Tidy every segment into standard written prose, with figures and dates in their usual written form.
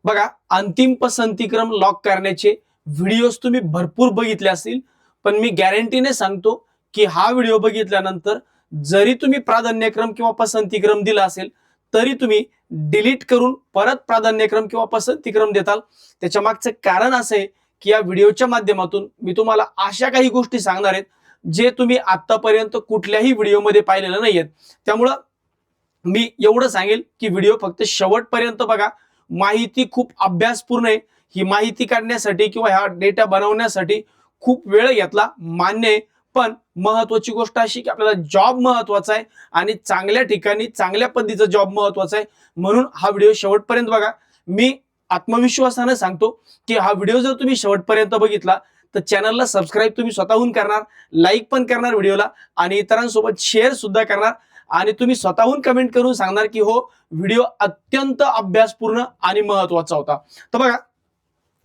बघा, अंतिम पसंतीक्रम लॉक करण्याचे व्हिडिओज तुम्ही भरपूर बघितले असतील, पण मी गॅरंटीने सांगतो की हा व्हिडिओ बघितल्यानंतर जरी तुम्ही प्राधान्यक्रम किंवा पसंतीक्रम दिला असेल तरी तुम्ही डिलीट करून परत प्राधान्यक्रम किंवा पसंतीक्रम देताल. त्याच्या मागचं कारण असं आहे की या व्हिडिओच्या माध्यमातून मी तुम्हाला अशा काही गोष्टी सांगणार आहेत जे तुम्ही आतापर्यंत कुठल्याही व्हिडिओमध्ये पाहिलेलं नाहीयेत. त्यामुळं मी एवढं सांगेल की व्हिडिओ फक्त शेवटपर्यंत बघा. माहिती खूप अभ्यासपूर्ण आहे. ही माहिती काढण्यासाठी किंवा हा डेटा बनवण्यासाठी खूप वेळ घेतला, मान्य आहे. पण महत्वाची गोष्ट अशी की आपल्याला जॉब महत्वाचा आहे आणि चांगल्या ठिकाणी चांगल्या पद्धतीचा जॉब महत्वाचा आहे. म्हणून हा व्हिडिओ शेवटपर्यंत बघा. मी आत्मविश्वासाने सांगतो की हा व्हिडिओ जर तुम्ही शेवटपर्यंत बघितला तर चॅनलला सबस्क्राईब तुम्ही स्वतःहून करणार, लाईक पण करणार व्हिडिओला आणि इतरांसोबत शेअर सुद्धा करणार आणि तुम्ही स्वतःहून कमेंट करून सांगणार की हो, व्हिडिओ अत्यंत अभ्यासपूर्ण आणि महत्वाचा होता. तर बघा,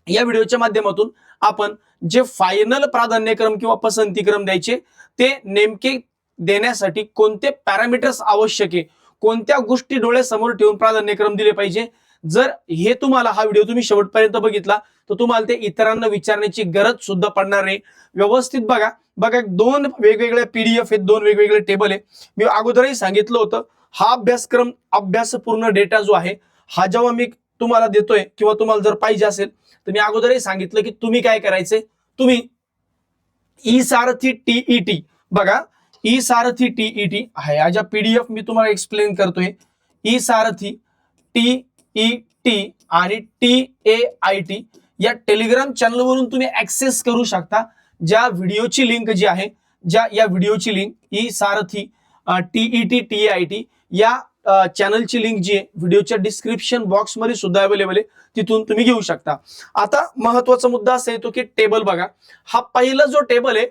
या व्हिडिओच्या माध्यमातून आपण जे फायनल प्राधान्यक्रम किंवा पसंतीक्रम द्यायचे ते नेमके देण्यासाठी कोणते पॅरामीटर्स आवश्यक आहे, कोणत्या गोष्टी डोळ्यासमोर ठेवून प्राधान्यक्रम दिले पाहिजे, जर हे तुम्हाला हा व्हिडिओ तुम्ही शेवटपर्यंत बघितला तर तुम्हाला ते इतरांना विचारण्याची गरज सुद्धा पडणार नाही. व्यवस्थित बघा. बघा, दोन वेगवेगळे पीडीएफ आहेत, दोन वेगवेगळे टेबल आहे. मी अगोदरही सांगितलं होतं हा अभ्यासक्रम अभ्यासपूर्ण डेटा जो आहे हा जेव्हा मी तुम्हाला देतोय किंवा तुम्हाला जर पाहिजे असेल तर मी अगोदरही सांगितलं की तुम्ही काय करायचंय, तुम्ही ई सारथी टीईटी बघा, ई सारथी टीईटी आहे हा ज्या पीडीएफ मी तुम्हाला एक्सप्लेन करतोय, ई सारथी टीईटी आणि टीएआयटी या टेलिग्राम चॅनलवरून तुम्ही ऍक्सेस करू शकता. ज्या व्हिडिओची लिंक जी आहे, या व्हिडिओची लिंक ई सारथी टीईटी टीएआयटी या चॅनलची लिंक जी आहे व्हिडिओच्या डिस्क्रिप्शन बॉक्स मध्ये सुद्धा अवेलेबल आहे, तिथून तुम्ही घेऊ शकता. आता महत्वाचा मुद्दा असा येतो की टेबल बघा. हा पहिला जो टेबल आहे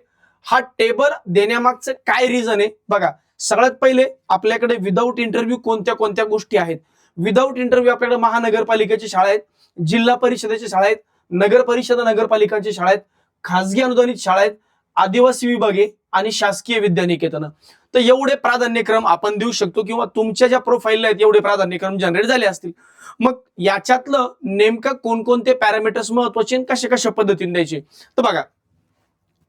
हा टेबल देण्यामागचं काय रिझन आहे बघा. सगळ्यात पहिले आपल्याकडे विदाऊट इंटरव्ह्यू कोणत्या कोणत्या गोष्टी आहेत. विदाऊट इंटरव्ह्यू आपल्याकडे महानगरपालिकेची शाळा आहेत, जिल्हा परिषदेची शाळा आहेत, नगर परिषद नगरपालिकांची शाळा आहेत, खासगी अनुदानित शाळा आहेत, आदिवासी विभाग आहे आणि शासकीय विद्यानिकेतन. तर एवढे प्राधान्यक्रम आपण देऊ शकतो किंवा तुमच्या ज्या प्रोफाईलला आहेत एवढे प्राधान्यक्रम जनरेट झाले असतील. मग याच्यातलं नेमकं कोणकोणते पॅरामीटर्स महत्वाचे आणि कशा कशा पद्धतीने द्यायचे. तर बघा,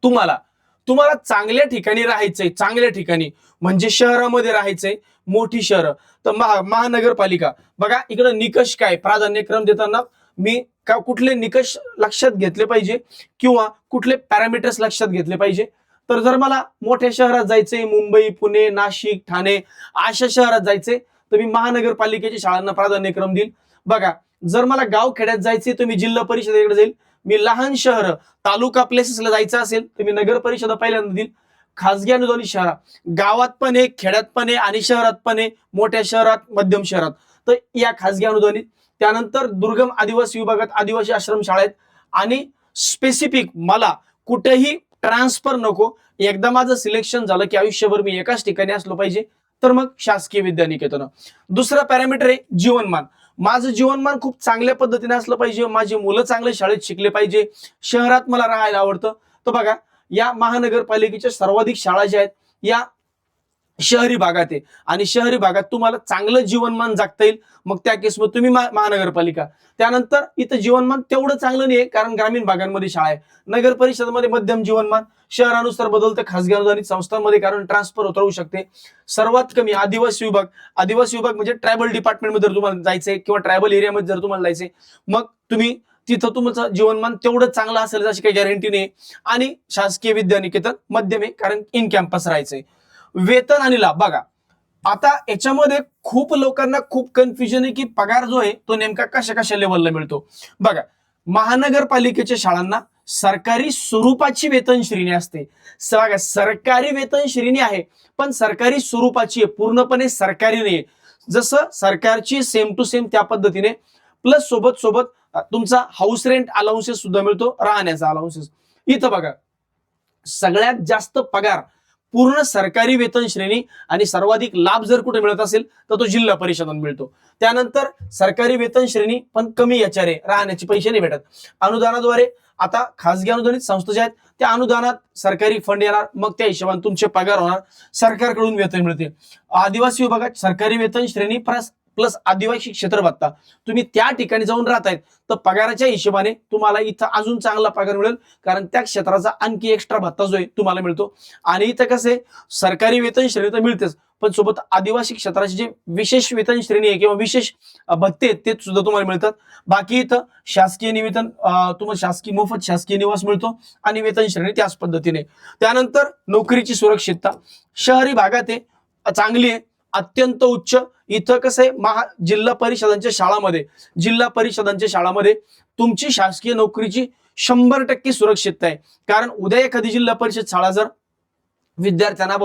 तुम्हाला चांगल्या ठिकाणी राहायचंय, चांगल्या ठिकाणी म्हणजे शहरामध्ये राहायचंय, मोठी शहरं तर महानगरपालिका बघा. इकडे निकष काय प्राधान्यक्रम देताना मी कुठले निकष लक्षात घेतले पाहिजे किंवा कुठले पॅरामीटर्स लक्षात घेतले पाहिजे. तर जर मला मोठ्या शहरात जायचंय, मुंबई, पुणे, नाशिक, ठाणे अशा शहरात जायचंय तर मी महानगरपालिकेच्या शाळांना प्राधान्यक्रम देईल. बघा, जर मला गाव खेड्यात जायचंय तर मी जिल्हा परिषदेकडे जाईल. मी लहान शहर तालुका प्लेसेसला जायचं असेल तर मी नगर परिषद पहिल्यांदा देईल. खासगी अनुदानित शाळा गावात पण आहे, खेड्यात पण आहे आणि शहरात पण आहे, मोठ्या शहरात, मध्यम शहरात, तर या खासगी अनुदानित. त्यानंतर दुर्गम आदिवासी विभागात आदिवासी आश्रम शाळा आहेत आणि स्पेसिफिक मला कुठेही ट्रान्सफर नको, एकदा माझं सिलेक्शन झालं की आयुष्यभर मी एकाच ठिकाणी असलो पाहिजे, तर मग शासकीय विद्यानिकेतन. दुसरा पॅरामीटर आहे जीवनमान. माझं जीवनमान खूप चांगल्या पद्धतीने असलं पाहिजे, माझी मुलं चांगल्या शाळेत शिकले पाहिजे, शहरात मला राहायला आवडतं. तर बघा, या महानगरपालिकेच्या सर्वाधिक शाळा ज्या आहेत या शहरी भागात आहे आणि शहरी भागात तुम्हाला चांगलं जीवनमान जगता येईल, मग त्या केसमध्ये तुम्ही महानगरपालिका. त्यानंतर इथं जीवनमान तेवढं चांगलं नाही कारण ग्रामीण भागांमध्ये शाळा आहे. नगर परिषदेमध्ये मध्यम जीवनमान, शहरानुसार बदलतं खासगी अनुदानित संस्थांमध्ये कारण ट्रान्सफर होत राहू शकते. सर्वात कमी आदिवासी विभाग. आदिवासी विभाग म्हणजे ट्रायबल डिपार्टमेंटमध्ये जर तुम्हाला जायचंय किंवा ट्रायबल एरियामध्ये जर तुम्हाला जायचंय मग तुम्ही तिथं तुमचं जीवनमान तेवढं चांगलं असेल अशी काही गॅरंटी नाही. आणि शासकीय विद्यानिकेतन मध्यम आहे कारण इन कॅम्पस राहायचंय. वेतन आणि लाभ बघा, आता याच्यामध्ये खूप लोकांना खूप कन्फ्युजन आहे की पगार जो आहे तो नेमका कशा कशा लेवलला मिळतो. बघा, महानगरपालिकेच्या शाळांना सरकारी स्वरूपाची वेतन श्रेणी असते. सरकारी वेतन श्रेणी आहे पण सरकारी स्वरूपाची आहे, पूर्णपणे सरकारी नाही. जसं सरकारची सेम टू सेम त्या पद्धतीने प्लस सोबत सोबत तुमचा हाऊस रेंट अलाउन्सेस सुद्धा मिळतो, राहण्याचा अलाउन्सेस. इथं बघा, सगळ्यात जास्त पगार पूर्ण सरकारी वेतन श्रेणी आणि सर्वाधिक लाभ जर कुठे मिळत असेल तर तो जिल्हा परिषदांना मिळतो. त्यानंतर सरकारी वेतन श्रेणी पण कमी याच्याने राहण्याचे पैसे नाही भेटत. अनुदानाद्वारे आता खासगी अनुदानित संस्था ज्या आहेत त्या अनुदानात सरकारी फंड येणार, मग त्या हिशोबाने तुमचे पगार होणार, सरकारकडून वेतन मिळते. आदिवासी विभागात सरकारी वेतन श्रेणी प्लस आदिवासी क्षेत्र भत्ता, तुम्ही त्या ठिकाणी जाऊन राहतायत तर पगाराच्या हिशोबाने तुम्हाला इथं अजून चांगला पगार मिळेल, कारण त्या क्षेत्राचा आणखी एक्स्ट्रा भत्ता जो आहे तुम्हाला मिळतो. आणि इथं कसं आहे, सरकारी वेतन श्रेणी तर मिळतेच, पण सोबत आदिवासी क्षेत्राची जे विशेष वेतन श्रेणी आहे किंवा विशेष भत्ते आहेत ते सुद्धा तुम्हाला मिळतात. बाकी इथं शासकीय निवेदन, तुम्हाला शासकीय मोफत शासकीय निवास मिळतो आणि वेतन श्रेणी त्याच पद्धतीने. त्यानंतर नोकरीची सुरक्षितता शहरी भागात आहे, चांगली आहे, अत्यंत उच्च. इथं कसं आहे, जिल्हा परिषदांच्या शाळामध्ये तुमची शासकीय नोकरीची 100% सुरक्षितता आहे. कारण उद्या एखादी जिल्हा परिषद शाळा जर विद्यार्थ्यांना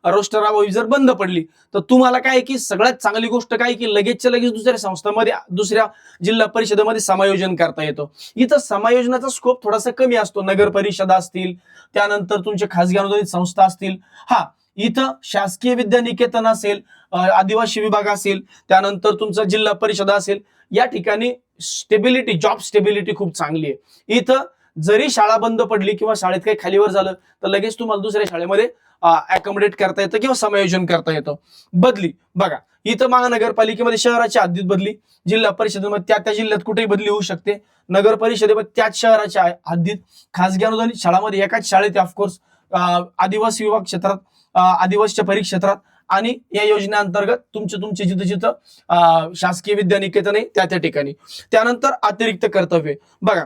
रोस्टराभावी जर बंद पडली तर तुम्हाला काय की सगळ्यात चांगली गोष्ट काय की लगेचच्या लगेच दुसऱ्या संस्थांमध्ये, दुसऱ्या जिल्हा परिषदेमध्ये समायोजन करता येतं. इथं समायोजनाचा स्कोप थोडासा कमी असतो. नगर परिषदा असतील, त्यानंतर तुमचे खासगी अनुदानित संस्था असतील. हा, इथं शासकीय विद्यानिकेतन असेल, आदिवासी विभाग असेल, त्यानंतर तुमचा जिल्हा परिषद असेल, या ठिकाणी स्टेबिलिटी, जॉब स्टेबिलिटी खूप चांगली आहे. इथं जरी शाळा बंद पडली किंवा शाळेत काही खालीवर झालं तर लगेच तुम्हाला दुसऱ्या शाळेमध्ये अकोमोडेट करता येतं किंवा समायोजन करता येतं. बदली बघा, इथं महानगरपालिकेमध्ये शहराच्या हद्दीत बदली, जिल्हा परिषदेमध्ये त्या जिल्ह्यात कुठेही बदली होऊ शकते, नगर परिषदेमध्ये त्याच शहराच्या हद्दीत, खासगी अनुदानित शाळामध्ये एकाच शाळेत ऑफकोर्स, आदिवासी विभाग क्षेत्रात, आदिवासीच्या परिक्षेत्रात, आणि या योजनेअंतर्गत तुमचे जिथं जिथं शासकीय विद्यानिकेतन आहे त्या ठिकाणी. त्यानंतर अतिरिक्त कर्तव्य बघा,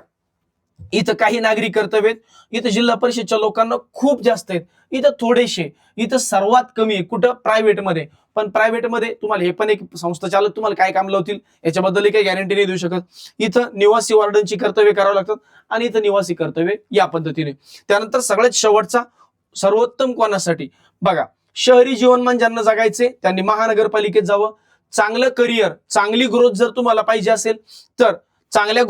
इथं काही नागरी कर्तव्य आहेत, इथं जिल्हा परिषदच्या लोकांना खूप जास्त आहेत, इथं थोडेसे, इथं सर्वात कमी आहे कुठं, प्रायव्हेटमध्ये. पण प्रायव्हेटमध्ये तुम्हाला हे पण एक संस्था चालक तुम्हाला काय काम लावतील याच्याबद्दल काही गॅरंटी नाही देऊ शकत. इथं निवासी वॉर्डनची कर्तव्य करावं लागतात आणि इथं निवासी कर्तव्य या पद्धतीने. त्यानंतर सगळ्यात शेवटचा सर्वोत्तम कोणासाठी बघा, शहरी जीवनमान ज्यांना जगायचे त्यांनी महानगरपालिकेत जावं. चांगलं करिअर, चांगली ग्रोथ जर तुम्हाला पाहिजे असेल तर चांगलं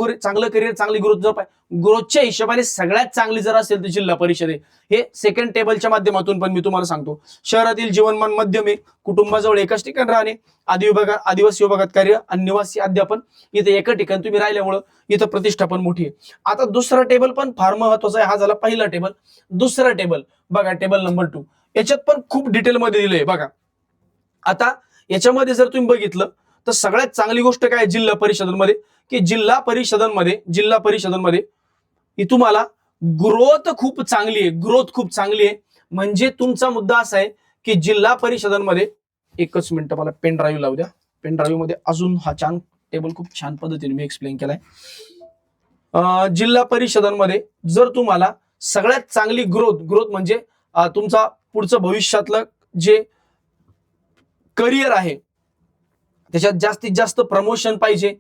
करिअर, चांगली ग्रोथ जर ग्रोथच्या हिशोबाने सगळ्यात चांगली जर असेल तर जिल्हा परिषद आहे. हे सेकंड टेबलच्या माध्यमातून पण मी तुम्हाला सांगतो. शहरातील जीवनमान मध्यम आहे, कुटुंबाजवळ एकाच ठिकाणी राहणे, आदिवासी विभागात कार्य आणि निवासी अध्यापन, इथे एका ठिकाणी तुम्ही राहिल्यामुळं इथं प्रतिष्ठा पण मोठी आहे. आता दुसरा टेबल पण फार महत्वाचा आहे. हा झाला पहिला टेबल. दुसरा टेबल बघा, टेबल नंबर 2, याच्यात पण खूप डिटेलमध्ये दिलंय बघा. आता याच्यामध्ये जर तुम्ही बघितलं तर सगळ्यात चांगली गोष्ट काय जिल्हा परिषदांमध्ये, की जिल्हा परिषदांमध्ये ही तुम्हाला ग्रोथ खूप चांगली आहे. म्हणजे तुमचा मुद्दा असा आहे की जिल्हा परिषदांमध्ये, एकच मिनिट मला पेन ड्राईव्ह लावू द्या, पेन ड्राईव्ह मध्ये अजून हा टेबल खूप छान पद्धतीने मी एक्सप्लेन केलाय. जिल्हा परिषदांमध्ये जर तुम्हाला सगळ्यात चांगली ग्रोथ म्हणजे तुमचा पुढचं भविष्यातलं जे करिअर आहे त्याच्यात जास्तीत जास्त प्रमोशन पाहिजे,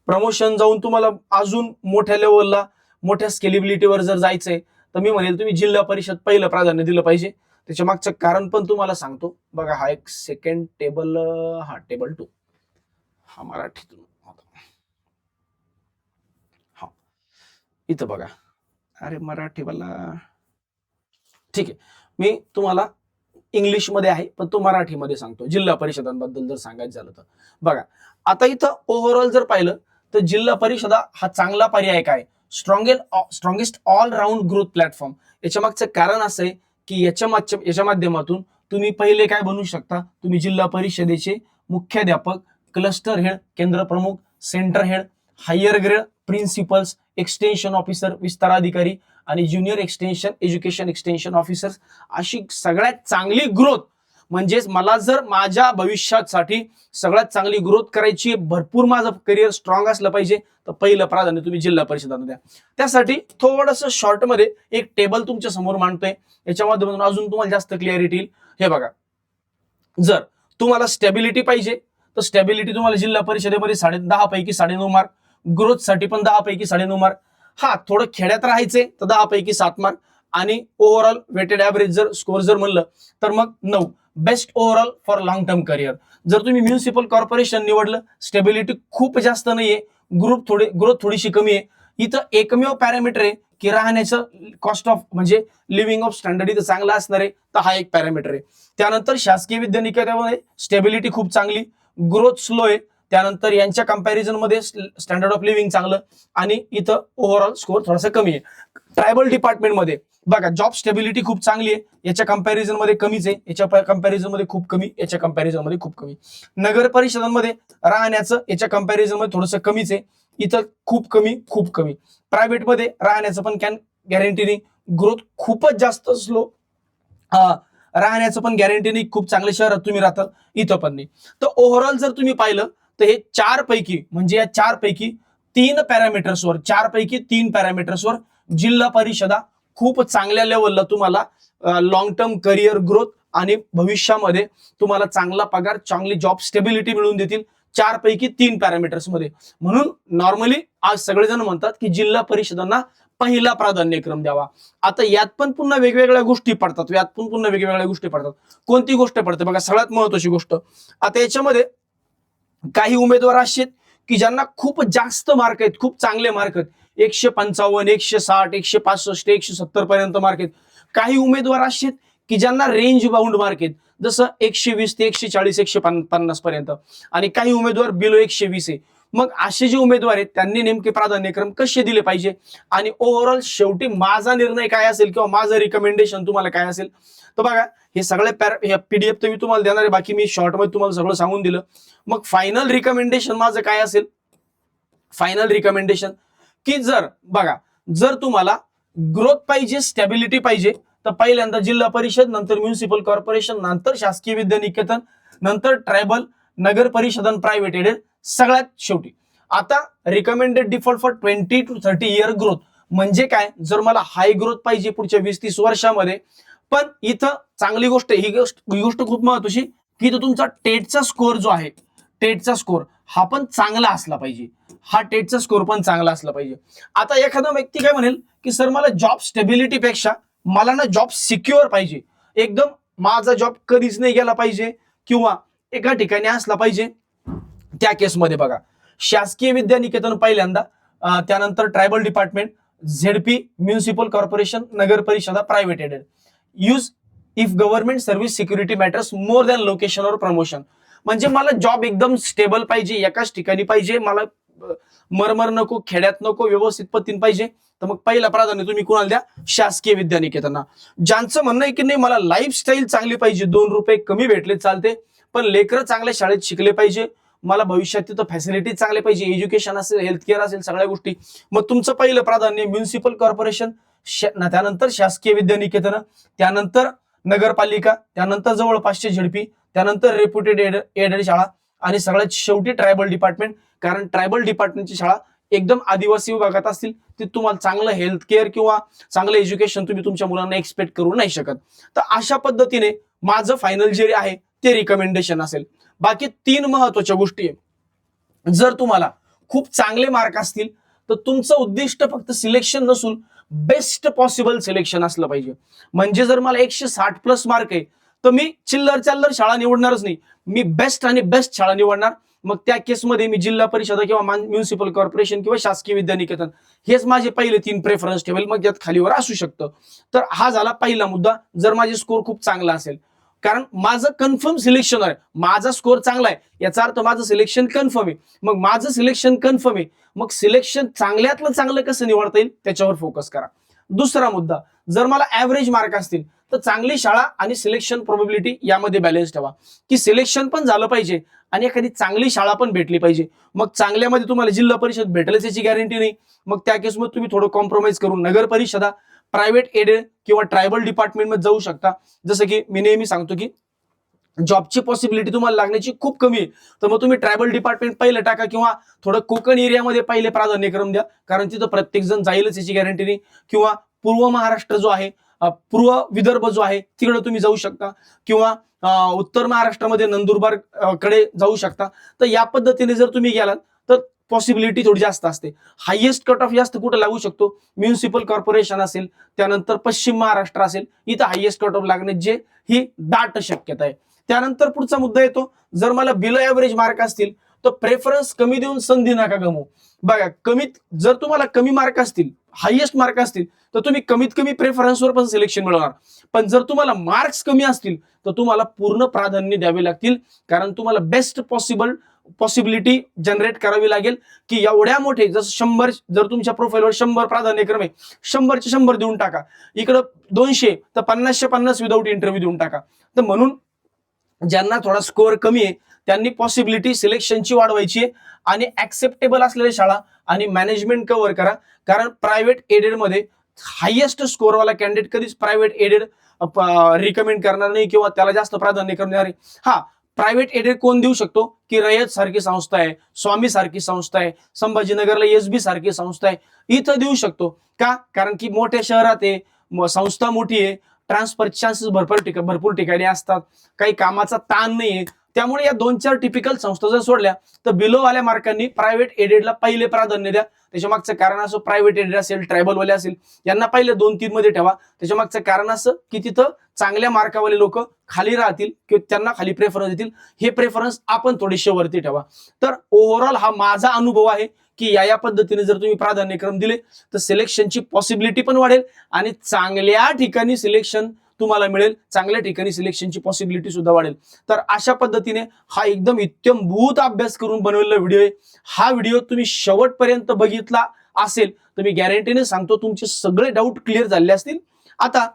प्रमोशन जाऊन तुम्हाला अजून मोठ्या लेवलला, मोठ्या स्केलेबिलिटीवर जर जायचंय तर मी म्हणेल तुम्ही जिल्हा परिषद पहिलं प्राधान्य दिलं पाहिजे. त्याच्या मागचं कारण पण तुम्हाला सांगतो बघा. हा एक सेकंड टेबल, हा टेबल 2, हा मराठीतून, हा इथं बघा. अरे मराठीवाला ठीक आहे, मी तुम्हाला इंग्लिशमध्ये आहे पण तो मराठीमध्ये सांगतो. जिल्हा परिषदांबद्दल जर सांगायचं झालं तर बघा, आता इथं ओव्हरऑल जर पाहिलं तर जिल्हा परिषदा हा चांगला पर्याय काय, strongest all round growth platform. याच्या मागचं कारण असं आहे की याच्या माध्यमातून तुम्ही पहिले काय बनवू शकता, तुम्ही जिल्हा परिषदेचे मुख्याध्यापक, क्लस्टर हेड, केंद्र प्रमुख, centre head, higher grade principals, extension officer, विस्तार अधिकारी आणि ज्युनियर एज्युकेशन एक्सटेन्शन ऑफिसर्स, अशी सगळ्यात चांगली ग्रोथ. म्हणजेच मला जर माझ्या भविष्यासाठी सगळ्यात चांगली ग्रोथ करायची, भरपूर माझं करिअर स्ट्रॉंग असलं पाहिजे, तर पहिलं प्राधान्य तुम्ही जिल्हा परिषदांना द्या. त्यासाठी थोडंसं शॉर्टमध्ये एक टेबल तुमच्या समोर मांडतोय, याच्या माध्यमातून अजून तुम्हाला जास्त क्लिअरिटी येईल. हे बघा, जर तुम्हाला स्टॅबिलिटी पाहिजे तर स्टॅबिलिटी तुम्हाला जिल्हा परिषदेमध्ये 10 पैकी 9.5 मार्क, ग्रोथसाठी पण 10 पैकी 9.5 मार्क. हा, थोडं खेड्यात राहायचंय तर 10 पैकी 7 मार्क, आणि ओव्हरऑल वेटेड ऍव्हरेज जर स्कोर जर म्हणलं तर मग 9. Best overall for long term career. जर तुम्ही म्युनिसिपल कॉर्पोरेशन निवडलं, स्टेबिलिटी खूप जास्त नाहीये, ग्रोथ थोडीशी कमी आहे. इथं एकमेव पॅरामीटर आहे की राहण्याचं कॉस्ट ऑफ म्हणजे लिव्हिंग ऑफ स्टँडर्ड इथं चांगला असणार आहे, तर हा एक पॅरामीटर आहे. त्यानंतर शासकीय विद्यानिकेतनामध्ये स्टेबिलिटी खूप चांगली, ग्रोथ स्लो आहे. त्यानंतर यांच्या कंपॅरिझन मध्ये स्टँडर्ड ऑफ लिव्हिंग चांगलं, आणि इथं ओव्हरऑल स्कोर थोडासा कमी आहे. ट्रायबल डिपार्टमेंटमध्ये बघा जॉब स्टेबिलिटी खूप चांगली आहे, याच्या कंपॅरिझन मध्ये कमीच आहे, याच्या कंपॅरिझन मध्ये खूप कमी, याच्या कंपॅरिझन मध्ये खूप कमी. नगर परिषदांमध्ये राहण्याचं याच्या कंपॅरिझन मध्ये थोडंसं कमीच आहे, इथं खूप कमी खूप कमी. प्रायव्हेटमध्ये राहण्याचं पण गॅरंटी नाही, ग्रोथ खूपच जास्त स्लो, राहण्याचं पण गॅरंटी नाही, खूप चांगल्या शहरात तुम्ही राहता इथं पण नाही. तर ओव्हरऑल जर तुम्ही पाहिलं तर हे चार पैकी म्हणजे या चार पैकी तीन पॅरामीटर्सवर, चार पैकी तीन पॅरामीटर्सवर जिल्हा परिषदा खूप चांगल्या लेवलला तुम्हाला लॉंग टर्म करिअर ग्रोथ आणि भविष्यामध्ये तुम्हाला चांगला पगार, चांगली जॉब स्टेबिलिटी मिळवून देतील चार पैकी तीन पॅरामीटर्स मध्ये. म्हणून नॉर्मली आज सगळेजण म्हणतात की जिल्हा परिषदांना पहिला प्राधान्यक्रम द्यावा. आता यात पण पुन्हा वेगवेगळ्या गोष्टी पडतात, वेगवेगळ्या गोष्टी पडतात. कोणती गोष्ट पडते बघा, सगळ्यात महत्वाची गोष्ट, आता याच्यामध्ये काही उमेदवार असे आहेत की ज्यांना खूप जास्त मार्क आहेत, खूप चांगले मार्क आहेत, 155, 160, 165, 170 पर्यंत मार्क आहेत. काही उमेदवार असे आहेत की ज्यांना रेंज बाउंड मार्क आहेत, जसं 120 ते 140, 150 पर्यंत, आणि काही उमेदवार बिलो 120 आहे. मग असे जे उमेदवार आहेत त्यांनी नेमके प्राधान्यक्रम कसे दिले पाहिजे, आणि ओव्हरऑल शेवटी माझा निर्णय काय असेल किंवा माझं रिकमेंडेशन तुम्हाला काय असेल, तर बघा हे सगळे पीडीएफ तर मी तुम्हाला देणार आहे, बाकी मी शॉर्ट मध्ये तुम्हाला सगळं सांगून दिलं. मग फायनल रिकमेंडेशन माझं काय असेल, फायनल रिकमेंडेशन की जर तुम्हाला ग्रोथ पाहिजे, स्टॅबिलिटी पाहिजे, तर पहिल्यांदा जिल्हा परिषद, नंतर म्युनिसिपल कॉर्पोरेशन, नंतर शासकीय विद्यानिकेतन, नंतर ट्रायबल, नगर परिषद, प्रायव्हेट एडेड सगळ्यात शेवटी. आता recommended default for 20 to 30 year growth म्हणजे काय, जर मला हाय ग्रोथ पाहिजे पुढच्या 20-30 वर्षामध्ये, पण इथं चांगली गोष्ट, ही गोष्ट खूप महत्वाची की इथं तुमचा टेटचा स्कोर जो आहे, टेटचा स्कोर हा पण चांगला असला पाहिजे, हा टेटचा स्कोर पण चांगला असला पाहिजे. आता एखादा व्यक्ती काय म्हणेल की सर मला जॉब स्टेबिलिटी पेक्षा मला ना जॉब सिक्युअर पाहिजे, एकदम माझा जॉब कधीच नाही गेला पाहिजे किंवा एका ठिकाणी असला पाहिजे. त्या केसमध्ये बघा शासकीय विद्यानिकेतन पहिल्यांदा, त्यानंतर tribal department, ZP, municipal corporation, नगर परिषदा, private aided. Use if government service security matters more than location or promotion. म्हणजे मला जॉब एकदम स्टेबल पाहिजे, एकाच ठिकाणी पाहिजे, मला मरमर नको, खेड्यात नको, व्यवस्थित पद्धतीने पाहिजे, तर मग पहिला प्राधान्य तुम्ही कुणाला द्या, शासकीय विद्यानिकेतना. ज्यांचं म्हणणं आहे की नाही मला लाईफस्टाईल चांगली पाहिजे, 2 रुपये कमी भेटले चालते, पण लेकरं चांगल्या शाळेत शिकले पाहिजे, मला भविष्यात तिथं फॅसिलिटी चांगले पाहिजे, एज्युकेशन असेल, हेल्थकेअर असेल, सगळ्या गोष्टी, मग तुमचं पहिलं प्राधान्य म्युनिसिपल कॉर्पोरेशन, त्यानंतर शासकीय विद्यानिकेतन, त्यानंतर नगरपालिका, त्यानंतर जवळपासचे झेडपी, त्यानंतर रेप्युटेड एडेड शाळा, आणि सगळ्यात शेवटी ट्रायबल डिपार्टमेंट. कारण ट्रायबल डिपार्टमेंटची शाळा एकदम आदिवासी विभागात असतील, ते तुम्हाला चांगलं हेल्थकेअर किंवा चांगलं एज्युकेशन तुम्ही तुमच्या मुलांना एक्सपेक्ट करू नाही शकत. तर अशा पद्धतीने माझं फायनल जे आहे ते रिकमेंडेशन असेल. बाकी तीन महत्वाच्या गोष्टी आहे, जर तुम्हाला खूप चांगले मार्क असतील तर तुमचं उद्दिष्ट फक्त सिलेक्शन नसून बेस्ट पॉसिबल सिलेक्शन असलं पाहिजे. म्हणजे जर मला 160 प्लस मार्क आहे तर मी चिल्लर चाल्लर शाळा निवडणारच नाही, मी बेस्ट आणि बेस्ट शाळा निवडणार. मग त्या केसमध्ये मी जिल्हा परिषद किंवा म्युनिसिपल कॉर्पोरेशन किंवा शासकीय विद्यानिकेतन हेच माझे पहिले तीन प्रेफरन्स ठेवेल, मग यात खालीवर असू शकतं. तर हा झाला पहिला मुद्दा, जर माझे स्कोर खूप चांगला असेल, कारण माझं कन्फर्म सिलेक्शन आहे, माझा स्कोर चांगला आहे याचा अर्थ माझं सिलेक्शन कन्फर्म आहे. मग माझं सिलेक्शन कन्फर्म आहे, मग सिलेक्शन चांगल्यातलं चांगलं कसं निवडता येईल त्याच्यावर फोकस करा. दुसरा मुद्दा, जर मला ऍव्हरेज मार्क असतील तर चांगली शाळा आणि सिलेक्शन प्रोबेबिलिटी यामध्ये बॅलन्स ठेवा, की सिलेक्शन पण झालं पाहिजे आणि एखादी चांगली शाळा पण भेटली पाहिजे. मग चांगल्यामध्ये तुम्हाला जिल्हा परिषद भेटेलच याची गॅरंटी नाही, मग त्या केसमध्ये तुम्ही थोडं कॉम्प्रोमाइज करून नगर परिषदा, प्रायव्हेट एडेड किंवा ट्रायबल डिपार्टमेंट मध्ये जाऊ शकता. जसं की मी नेहमी सांगतो की जॉबची पॉसिबिलिटी तुम्हाला लागण्याची खूप कमी आहे, तर मग तुम्ही ट्रायबल डिपार्टमेंट पहिले टाका किंवा थोडं कोकण एरियामध्ये पहिले प्राधान्यक्रम द्या, कारण तिथं प्रत्येक जण जाईलच याची गॅरंटी नाही. किंवा पूर्व महाराष्ट्र जो आहे, पूर्व विदर्भ जो आहे तिकडे तुम्ही जाऊ शकता, किंवा उत्तर महाराष्ट्रामध्ये नंदुरबार कडे जाऊ शकता. तर या पद्धतीने जर तुम्ही गेलात तर पॉसिबिलिटी थोडी जास्त असते. हायेस्ट कट ऑफ जास्त कुठे लागू शकतो, म्युनिसिपल कॉर्पोरेशन असेल, त्यानंतर पश्चिम महाराष्ट्र असेल, इथं हायेस्ट कट ऑफ लागण्याची ही दाट शक्यता आहे. त्यानंतर पुढचा मुद्दा येतो, जर मला बिलो ऍव्हरेज मार्क असतील तर प्रेफरन्स कमी देऊन संधी नका गमवू. बघा जर तुम्हाला कमी मार्क असतील, हायेस्ट मार्क असतील, तर तुम्ही कमीत कमी प्रेफरन्सवर पण सिलेक्शन मिळवणार. पण जर तुम्हाला मार्क्स कमी असतील तर तुम्हाला पूर्ण प्राधान्य द्यावे लागतील, कारण तुम्हाला बेस्ट पॉसिबल पॉसिबिलिटी जनरेट करावी लागेल की एवढ्या मोठे जसं 100, जर तुमच्या प्रोफाईलवर 100 प्राधान्यक्रम आहे, 100चे 100 देऊन टाका. इकडं 200 तर 50चे 50 विदाऊट इंटरव्ह्यू देऊन टाका. तर म्हणून ज्यांना थोडा स्कोअर कमी आहे त्यांनी पॉसिबिलिटी सिलेक्शनची वाढवायची आहे आणि ऍक्सेप्टेबल असलेल्या शाळा आणि मॅनेजमेंट कव्हर करा. कारण प्रायव्हेट एडेड मध्ये हायेस्ट स्कोअरवाला कॅन्डिडेट कधीच प्रायव्हेट एडेड रिकमेंड करणार नाही किंवा त्याला जास्त प्राधान्य करणार आहे. हा, प्रायव्हेट एडेड कोण देऊ शकतो की रयत सारखी संस्था आहे, स्वामी सारखी संस्था आहे, संभाजीनगरला एसबी सारखी संस्था आहे, इथं देऊ शकतो. का? कारण की मोठ्या शहरात आहे, संस्था मोठी आहे, ट्रान्सफर चान्सेस भरपूर ठिकाणी असतात, काही कामाचा ताण नाहीये. त्यामुळे या 2-4 टिपिकल संस्था जर सोडल्या तर बिलो वाल्या मार्कांनी प्रायव्हेट एडेडला पहिले प्राधान्य द्या. त्याच्या मागचं कारण असं प्रायव्हेट एडेड असेल, ट्रायबलवाले असेल, यांना पहिले 2-3 मध्ये ठेवा. त्याच्या मागचं कारण असं की तिथं चांगल्या मार्कावाले लोक खाली राहतील किंवा त्यांना खाली प्रेफरन्स देतील. हे प्रेफरन्स आपण थोडेसे वरती ठेवा. तर ओव्हरऑल हा माझा अनुभव आहे की या पद्धतीने जर तुम्ही प्राधान्यक्रम दिले तर सिलेक्शनची पॉसिबिलिटी पण वाढेल आणि चांगल्या ठिकाणी सिलेक्शन तुम्हाला मिळेल, चांगल्या ठिकाणी सिलेक्शनची पॉसिबिलिटी सुद्धा वाढेल. तर अशा पद्धतीने हा एकदम इत्यंभूत अभ्यास करून बनवलेला व्हिडिओ आहे. हा व्हिडिओ तुम्ही शेवटपर्यंत बघितला असेल तर मी गॅरंटीने सांगतो तुमचे सगळे डाऊट क्लिअर झाले असतील. आता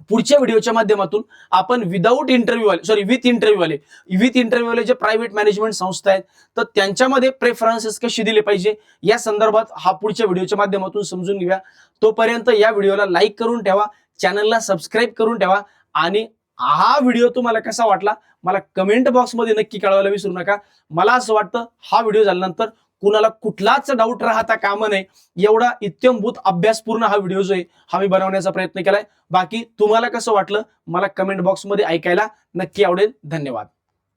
पुढच्या व्हिडिओच्या माध्यमातून आपण विथ इंटरव्ह्यू वाले जे प्रायव्हेट मॅनेजमेंट संस्था आहेत तर त्यांच्यामध्ये प्रेफरन्सेस कशी दिले पाहिजे या संदर्भात हा पुढच्या व्हिडिओच्या माध्यमातून समजून घेऊया. तोपर्यंत या व्हिडिओला लाईक करून ठेवा, चॅनलला सबस्क्राईब करून ठेवा आणि हा व्हिडिओ तुम्हाला कसा वाटला मला कमेंट बॉक्समध्ये नक्की कळवायला विसरू नका. मला असं वाटतं हा व्हिडिओ झाल्यानंतर कुणाला कुठलाच डाऊट राहता कामा नये एवढा इत्यंभूत अभ्यासपूर्ण हा व्हिडिओ जो आहे हा मी बनवण्याचा प्रयत्न केलाय. बाकी तुम्हाला कसं वाटलं मला कमेंट बॉक्समध्ये ऐकायला नक्की आवडेल. धन्यवाद.